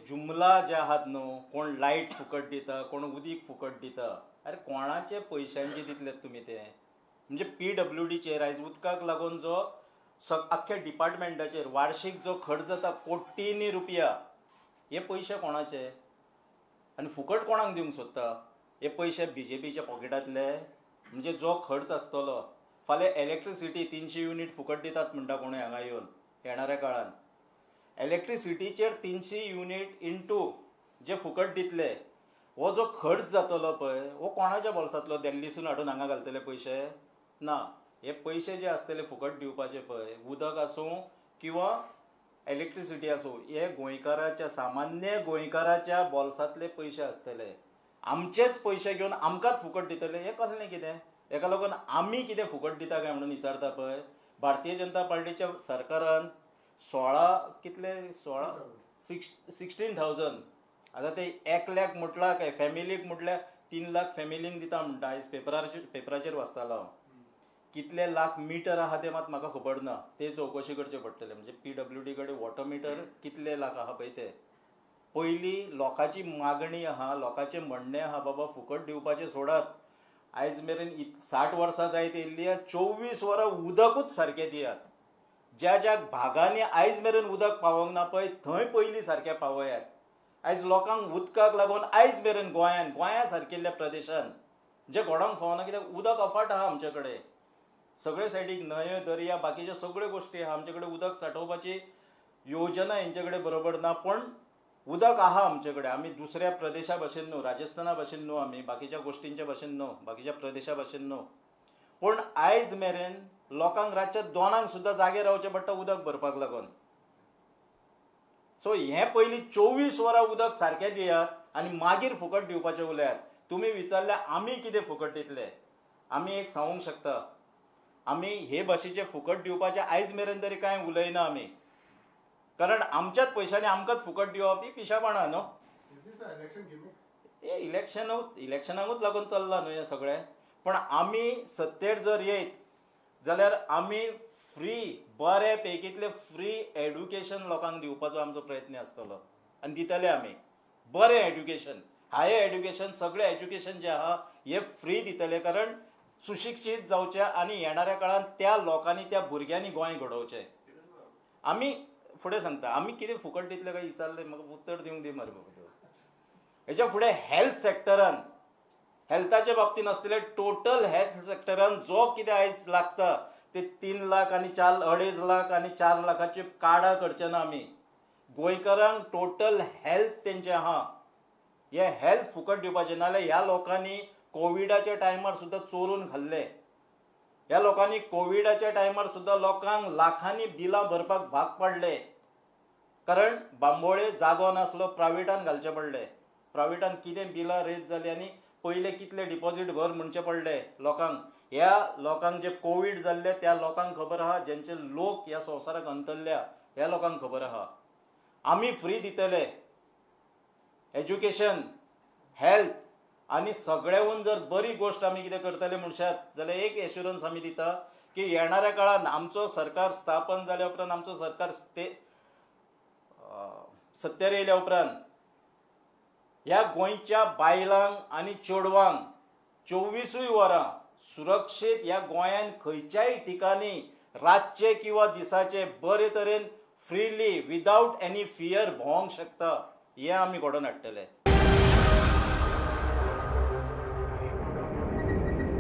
जुमला जे आहात न्हू, कोण लायट फुकट दिता, कोण उदीक फुकट दिता, अरे कोणाचे पयशांचे दितलेत तुमी ते? म्हणजे PWDचेर आयज उदकाक लागून जो अख्ख्या डिपार्टमेंटाचेर वार्षिक जो खर्च जाता कोट्टींनी रुपया, हे पयशे कोणाचे आनी फुकट कोणाक दिवंक सोदता? हे पयशे BJPच्या पॉकेटांतले? म्हणजे जो खर्च आसतलो, फाल्यां इलेक्ट्रिसिटी 300 युनिट फुकट दितात म्हणटा कोणूय हांगा येवन येणाऱ्या काळान, इलेक्ट्रिसिटीचेर 300 युनिट इंटू जे फुकट दितले, हो जो खर्च जातलो पळय, हो कोणाच्या बोल्सांतलो? दिल्लीसून हाडून हांगा घालतले पयशे? ना, हे पयशे जे आसतले फुकट दिवपाचे पळय, उदक आसूं किंवा इलेक्ट्रिसिटी आसूं, हे गोंयकाराच्या सामान्य गोंयकाराच्या बोल्सांतले पयशे आसतले. आमचेच पयशे घेवन आमकांच फुकट दितले, हे कसलें कितें? हेका लागून आमी कितें फुकट दिता काय म्हणून विचारता पळय. भारतीय जनता पार्टीच्या सरकारान 16,000 आता ते 1 लाख म्हटला काय फॅमिलीक म्हटल्यार 3 लाख फॅमिलींक दिता म्हणटा. आयज पेपराचेर वाचतालो हांव. कितले लाख मिटर आहा ते मात म्हाका खबर ना, ते चवकशी करचे पडटले. म्हणजे PWD कडेन वॉटर मिटर कितले लाख आहा पळय ते. पयलीं लोकांची मागणी आहा, लोकांचें म्हणणें आहा बाबा फुकट दिवपाचें सोडात. आयज मेरेन 60 वर्सां जायत येयल्ली, 24 वरां उदकूच सारकें दियात. ज्या ज्या भागांनी आयज मेरेन उदक पावोंक ना पळय, थंय पयलीं सारकें पावयात. आयज लोकांक उदकाक लागून आयज मेरेन गोंया सारकिल्ल्या प्रदेशांत जे घडोवंक फावना, कित्याक उदक अफाट आहा आमचे कडेन. सगळे सायडीक न्हंयो दर्या बाकीच्यो सगळ्यो गोश्टी आहा. आमचे कडेन उदक सांठोवपाची योजना हेंचे कडेन बरोबर ना, पण उदक आहा आमचे कडेन. आमी दुसऱ्या प्रदेशा भाशेन न्हू, राजस्थाना भाशेन न्हू, आमी बाकीच्या गोश्टींच्या भाशेन न्हू, बाकीच्या प्रदेशा भाशेन न्हू. पण आयज मेरेन लोकांक रातच्या 2 सुद्दां जागे रावचें पडटा उदक भरपाक लागून. सो हें पयलीं 24 वरां उदक सारकें दियात आनी मागीर फुकट दिवपाचें उलयात. तुमी विचारल्यार आमी कितें फुकट दितले? आमी एक सांगूंक शकता, आमी हे भाशेचे फुकट दिवपाचें आयज मेरेन तरी कांय उलयना आमी. कारण आमच्याच पयशांनी आमकांच फुकट दिवप ही पिशापणां न्हू. हे इलेक्शनाकूच लागून चल्लां न्हू हें सगळें. पण आमी सत्तेर जर येयत जाल्यार आमी फ्री, बरे पैकीतले फ्री एड्युकेशन लोकांक दिवपाचो आमचो प्रयत्न आसतलो आनी दितले आमी. बरें एड्युकेशन, हायर एड्युकेशन, सगळें एज्युकेशन जें आहा हें फ्री दितले. कारण सुशिक्षीत जावचे आनी येणाऱ्या काळान त्या लोकांनी, त्या भुरग्यांनी गोंय घडोवचें. आमी फुडें सांगता, आमी कितें फुकट दितले काय विचारलें, म्हाका उत्तर दिवंक दी मरे बाबा. हेच्या फुडें हेल्थ सेक्टरान, हेल्थाच्या बाबतीन आसतले टोटल हेल्थ सेक्टरान जो कितें आयज लागता ते 3 लाख आनी 2.5 लाख आनी 4 लाखाचे कार्डां करचे ना आमी. गोंयकारांक टोटल हेल्थ तेंचें आहा, हे हेल्थ फुकट दिवपाचें. नाल्यार ह्या लोकांनी कोविडाच्या टायमार सुद्दां चोरून खाल्ले. ह्या लोकांनी कोविडाच्या टायमार सुद्दां लोकांक लाखांनी बिलां भरपाक भाग पडले. कारण बांबोळे जागो नासलो, प्रायवेटान घालचे पडले. प्रायवेटान कितें बिलां रेज जाली आनी पयले कितले डिपॉझीट भर म्हणचे पडले लोकांक. ह्या लोकांक जे कोविड जाल्ले त्या लोकांक खबर आहा, जेंचे लोक ह्या संवसाराक अंतरल्या ह्या लोकांक खबर आहा. आमी फ्री दितले एज्युकेशन, हेल्थ आनी सगळ्याहून जर बरी गोश्ट आमी कितें करतले म्हणशात जाल्यार एक एश्युरन्स आमी दिता की येणाऱ्या काळान आमचो सरकार स्थापन जाल्या उपरांत, आमचो सरकार सत्तेर येयल्या उपरांत ह्या गोंयच्या बायलांक आनी चेडवांक 24 वरां सुरक्षीत ह्या गोंयान खंयच्याय ठिकाणी रातचे किंवा दिसाचे बरे तरेन फ्रीली विदाउट एनी फियर भोंवंक शकता, हें आमी घडोवन हाडटले.